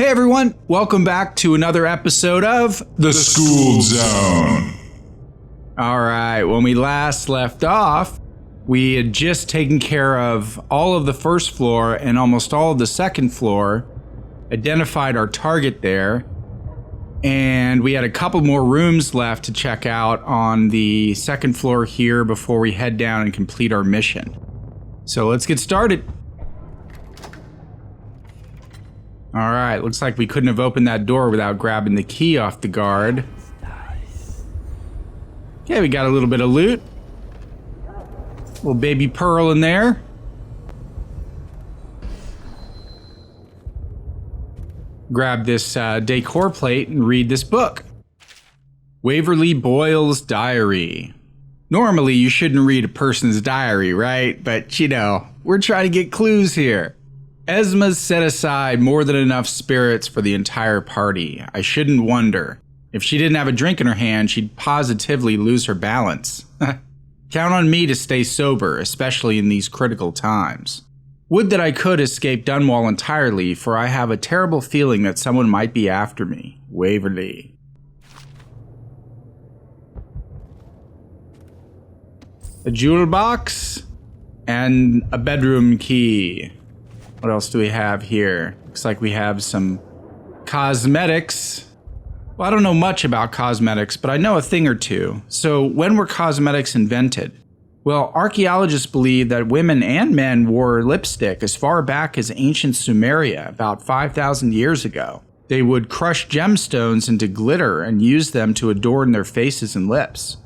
Hey everyone, welcome back to another episode of The Skooled Zone. Alright, when we last left off, we had just taken care of all of the first floor and almost all of the second floor, identified our target there, and we had a couple more rooms left to check out on the second floor here before we head down and complete our mission. So let's get started. Alright, looks like we couldn't have opened that door without grabbing the key off the guard. Okay, we got a little bit of loot. Little baby pearl in there. Grab this decor plate and read this book. Waverly Boyle's Diary. Normally, you shouldn't read a person's diary, right? But, you know, we're trying to get clues here. Esma's set aside more than enough spirits for the entire party. I shouldn't wonder. If she didn't have a drink in her hand, she'd positively lose her balance. Count on me to stay sober, especially in these critical times. Would that I could escape Dunwall entirely, for I have a terrible feeling that someone might be after me. Waverly. A jewel box and a bedroom key. What else do we have here? Looks like we have some cosmetics. Well, I don't know much about cosmetics, but I know a thing or two. So when were cosmetics invented? Well, archaeologists believe that women and men wore lipstick as far back as ancient Sumeria, about 5,000 years ago. They would crush gemstones into glitter and use them to adorn their faces and lips.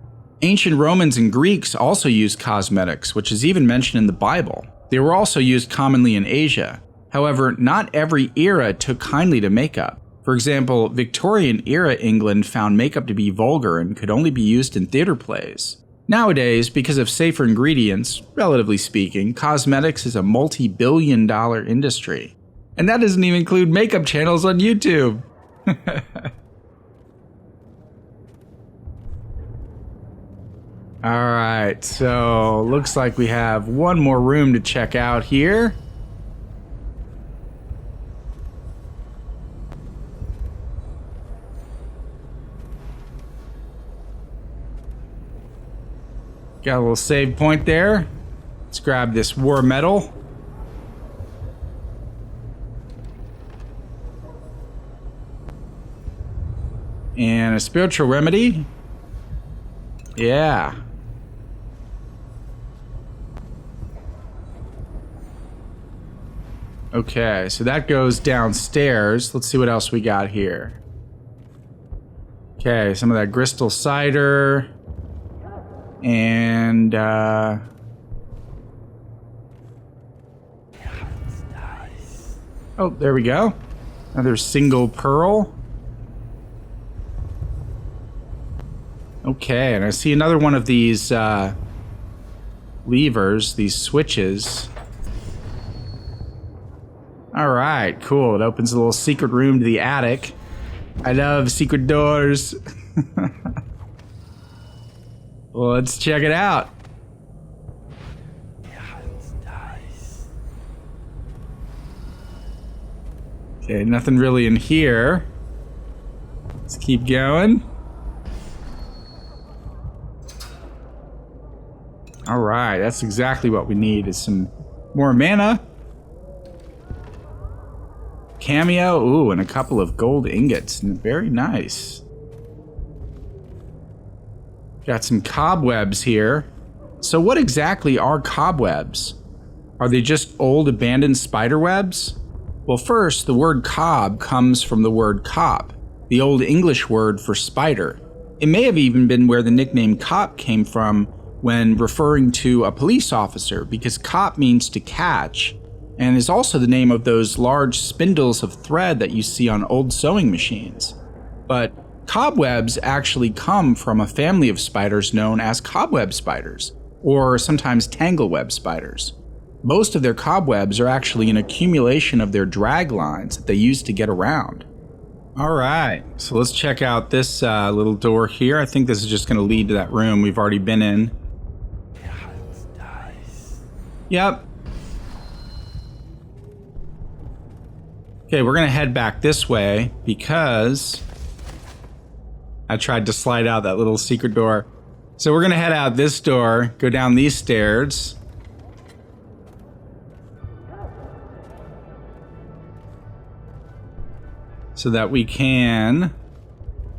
Ancient Romans and Greeks also used cosmetics, which is even mentioned in the Bible. They were also used commonly in Asia. However, not every era took kindly to makeup. For example, Victorian-era England found makeup to be vulgar and could only be used in theater plays. Nowadays, because of safer ingredients, relatively speaking, cosmetics is a multi-billion-dollar industry. And that doesn't even include makeup channels on YouTube. Alright, so looks like we have one more room to check out here. Got a little save point there. Let's grab this war medal. And a spiritual remedy. Yeah. Okay, so that goes downstairs. Let's see what else we got here. Okay, some of that crystal cider. And, oh, there we go. Another single pearl. Okay, and I see another one of these, levers, these switches. Alright, cool. It opens a little secret room to the attic. I love secret doors. Well, let's check it out. Okay, nothing really in here. Let's keep going. Alright, that's exactly what we need, is some more mana. Cameo, ooh, and a couple of gold ingots. Very nice. Got some cobwebs here. So what exactly are cobwebs? Are they just old abandoned spider webs? Well, first, the word cob comes from the word cop, the old English word for spider. It may have even been where the nickname cop came from when referring to a police officer, because cop means to catch, and is also the name of those large spindles of thread that you see on old sewing machines. But cobwebs actually come from a family of spiders known as cobweb spiders, or sometimes tangleweb spiders. Most of their cobwebs are actually an accumulation of their drag lines that they use to get around. Alright, so let's check out this little door here. I think this is just going to lead to that room we've already been in. Yep. Okay, we're gonna head back this way because I tried to slide out that little secret door. So we're gonna head out this door, go down these stairs. So that we can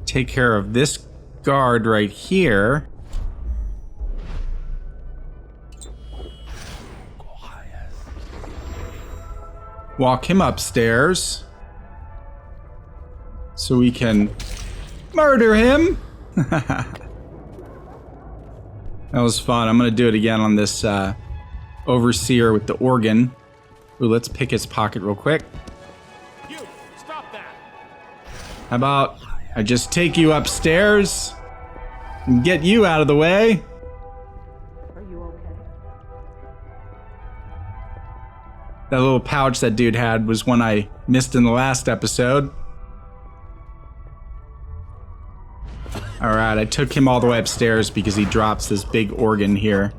take care of this guard right here. Walk him upstairs so we can murder him. That was fun. I'm gonna do it again on this overseer with the organ. Ooh, let's pick his pocket real quick. You, stop that! How about I just take you upstairs and get you out of the way? Are you okay? That little pouch that dude had was one I missed in the last episode. Alright, I took him all the way upstairs because he drops this big organ here.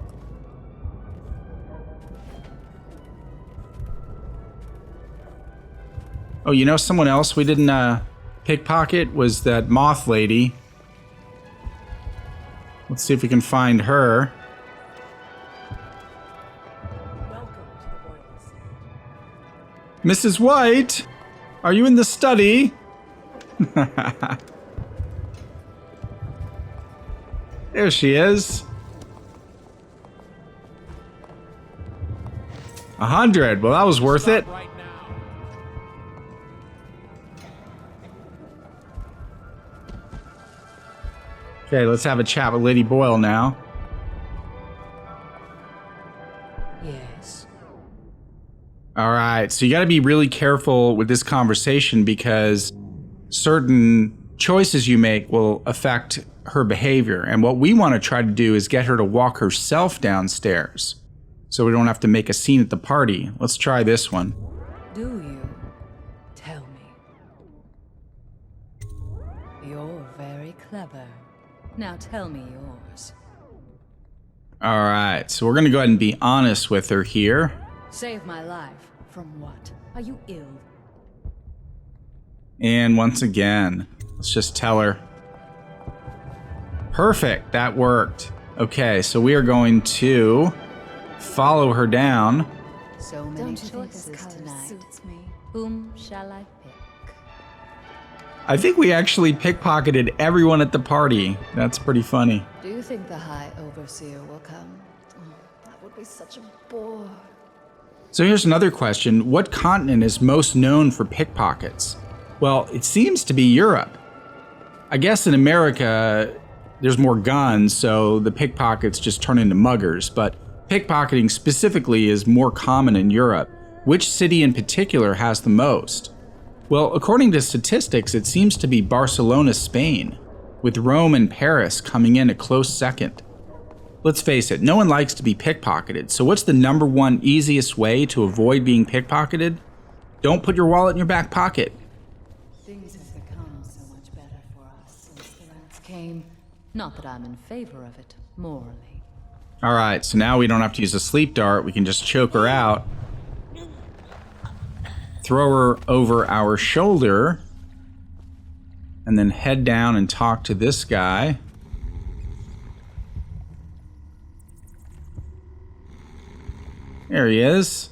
Oh, you know someone else we didn't pickpocket was that moth lady. Let's see if we can find her. Welcome to the Boyles. Mrs. White, are you in the study? There she is. 100. Well, that was worth it. Right now. Okay, let's have a chat with Lady Boyle now. Yes. All right, so you got to be really careful with this conversation because certain choices you make will affect her behavior. And what we want to try to do is get her to walk herself downstairs so we don't have to make a scene at the party. Let's try this one. Do you? Tell me. You're very clever. Now tell me yours. All right, so we're going to go ahead and be honest with her here. Save my life. From what? Are you ill? And once again, let's just tell her. Perfect, that worked. Okay, so we are going to follow her down. So many Don't you think choices this color tonight. suits me? Whom shall I pick? I think we actually pickpocketed everyone at the party. That's pretty funny. Do you think the High Overseer will come? Oh, that would be such a bore. So here's another question. What continent is most known for pickpockets? Well, it seems to be Europe. I guess in America, there's more guns, so the pickpockets just turn into muggers, but pickpocketing specifically is more common in Europe. Which city in particular has the most? Well, according to statistics, it seems to be Barcelona, Spain, with Rome and Paris coming in a close second. Let's face it, no one likes to be pickpocketed, so what's the #1 easiest way to avoid being pickpocketed? Don't put your wallet in your back pocket. Things have become so much better for us since the rats came. Not that I'm in favor of it, morally. All right, so now we don't have to use a sleep dart. We can just choke her out. Throw her over our shoulder. And then head down and talk to this guy. There he is.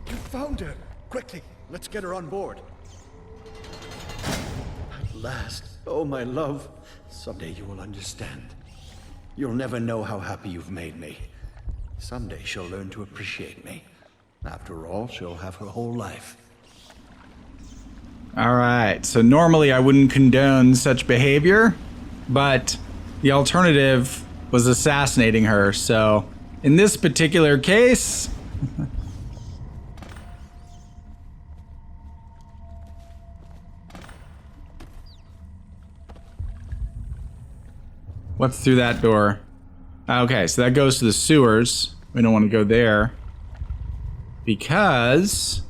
You found her! Quickly, let's get her on board. At last. Oh, my love. Someday you will understand. You'll never know how happy you've made me. Someday she'll learn to appreciate me. After all, she'll have her whole life. All right, so normally I wouldn't condone such behavior, but the alternative was assassinating her, so in this particular case... What's through that door? Okay, so that goes to the sewers. We don't want to go there. Because...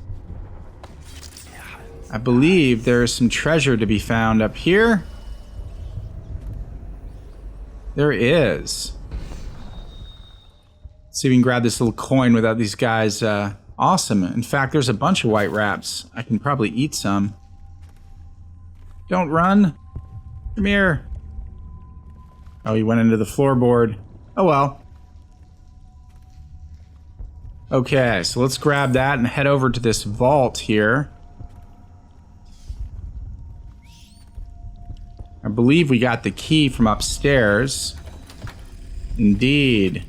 I believe there is some treasure to be found up here. There is. Let's see if we can grab this little coin without these guys Awesome. In fact, there's a bunch of white wraps. I can probably eat some. Don't run. Come here. Oh, he went into the floorboard. Oh well. Okay, so let's grab that and head over to this vault here. I believe we got the key from upstairs. Indeed.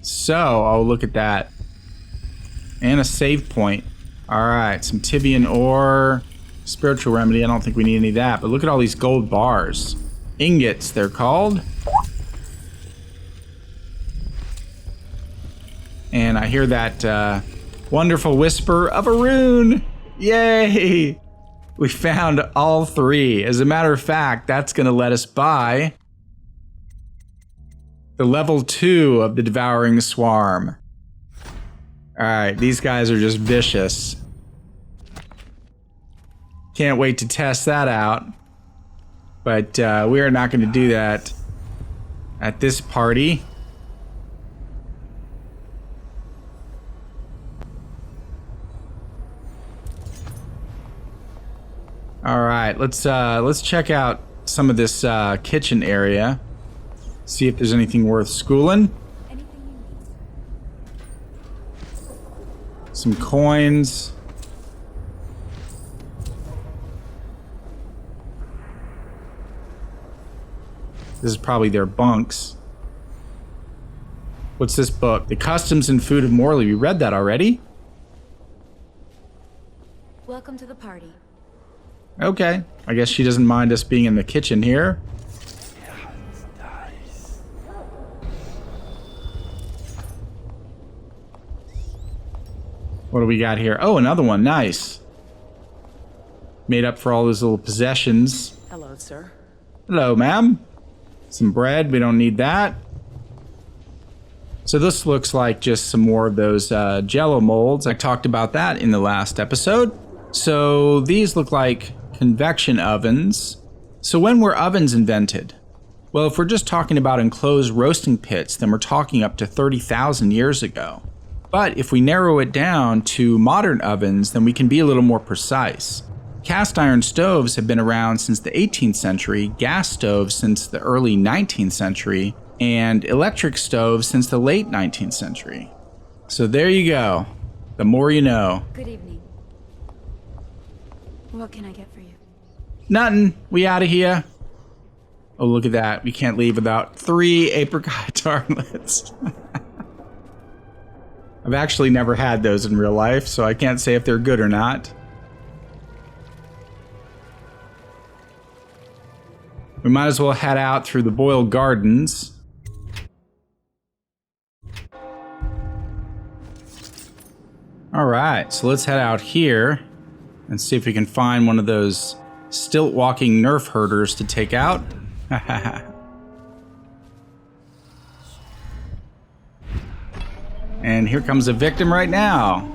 So, oh, look at that. And a save point. Alright, some Tibian ore. Spiritual remedy, I don't think we need any of that. But look at all these gold bars. Ingots, they're called. And I hear that wonderful whisper of a rune. Yay! We found all 3. As a matter of fact, that's going to let us buy the level 2 of the Devouring Swarm. Alright, these guys are just vicious. Can't wait to test that out. But we are not going to do that at this party. Alright, let's check out some of this kitchen area. See if there's anything worth schooling. Some coins. This is probably their bunks. What's this book? The Customs and Food of Morley. We read that already? Welcome to the party. Okay. I guess she doesn't mind us being in the kitchen here. What do we got here? Oh, another one. Nice. Made up for all those little possessions. Hello, sir. Hello, ma'am. Some bread. We don't need that. So this looks like just some more of those Jello molds. I talked about that in the last episode. So these look like convection ovens. So when were ovens invented? Well, if we're just talking about enclosed roasting pits, then we're talking up to 30,000 years ago. But if we narrow it down to modern ovens, then we can be a little more precise. Cast iron stoves have been around since the 18th century, gas stoves since the early 19th century, and electric stoves since the late 19th century. So there you go. The more you know. Good evening. What can I get for you? Nothing. We out of here. Oh, look at that. We can't leave without 3 apricot tartlets. I've actually never had those in real life, so I can't say if they're good or not. We might as well head out through the Boyle Gardens. Alright, so let's head out here and see if we can find one of those stilt-walking nerf herders to take out. And here comes a victim right now.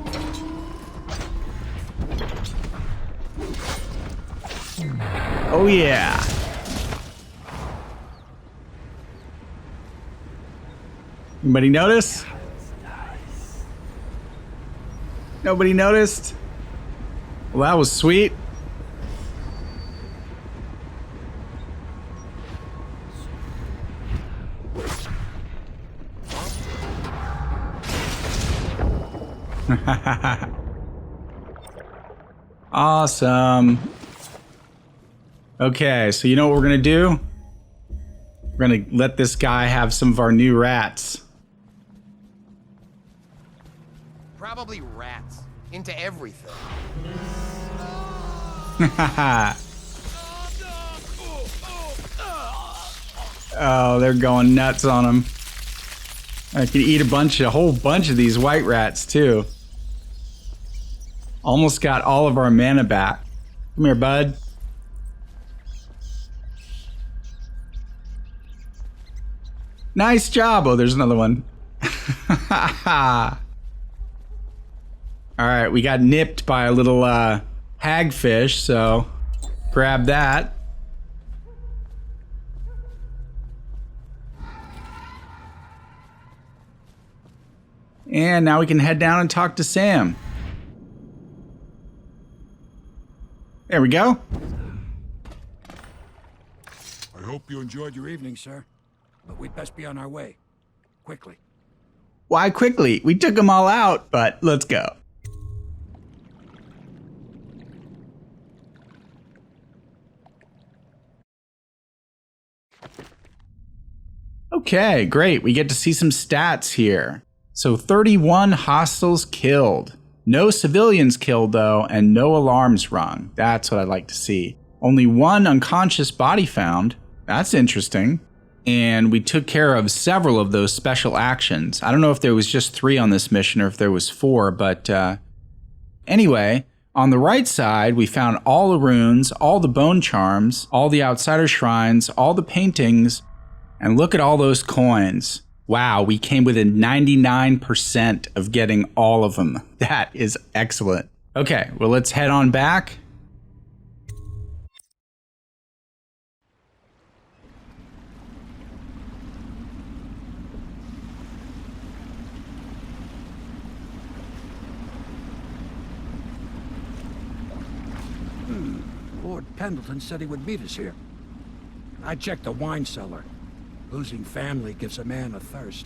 Oh yeah. Anybody notice? Nobody noticed? Well, that was sweet. Awesome. Okay, so you know what we're gonna do? We're gonna let this guy have some of our new rats. Probably rats. Into everything. Oh, they're going nuts on him. I can eat a whole bunch of these white rats too. Almost got all of our mana back. Come here, bud. Nice job. Oh, there's another one. All right, we got nipped by a little hagfish, so grab that. And now we can head down and talk to Sam. There we go. I hope you enjoyed your evening, sir. But we'd best be on our way. Quickly. Why quickly? We took them all out, but let's go. Okay, great. We get to see some stats here. So 31 hostiles killed. No civilians killed, though, and no alarms rung. That's what I'd like to see. Only one unconscious body found. That's interesting. And we took care of several of those special actions. I don't know if there was just 3 on this mission or if there was 4, but anyway, on the right side, we found all the runes, all the bone charms, all the outsider shrines, all the paintings, and look at all those coins. Wow, we came within 99% of getting all of them. That is excellent. Okay, well, let's head on back. Lord Pendleton said he would meet us here. I checked the wine cellar. Losing family gives a man a thirst.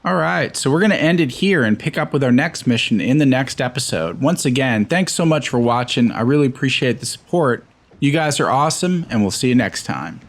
All right, so we're going to end it here and pick up with our next mission in the next episode. Once again, thanks so much for watching. I really appreciate the support. You guys are awesome, and we'll see you next time.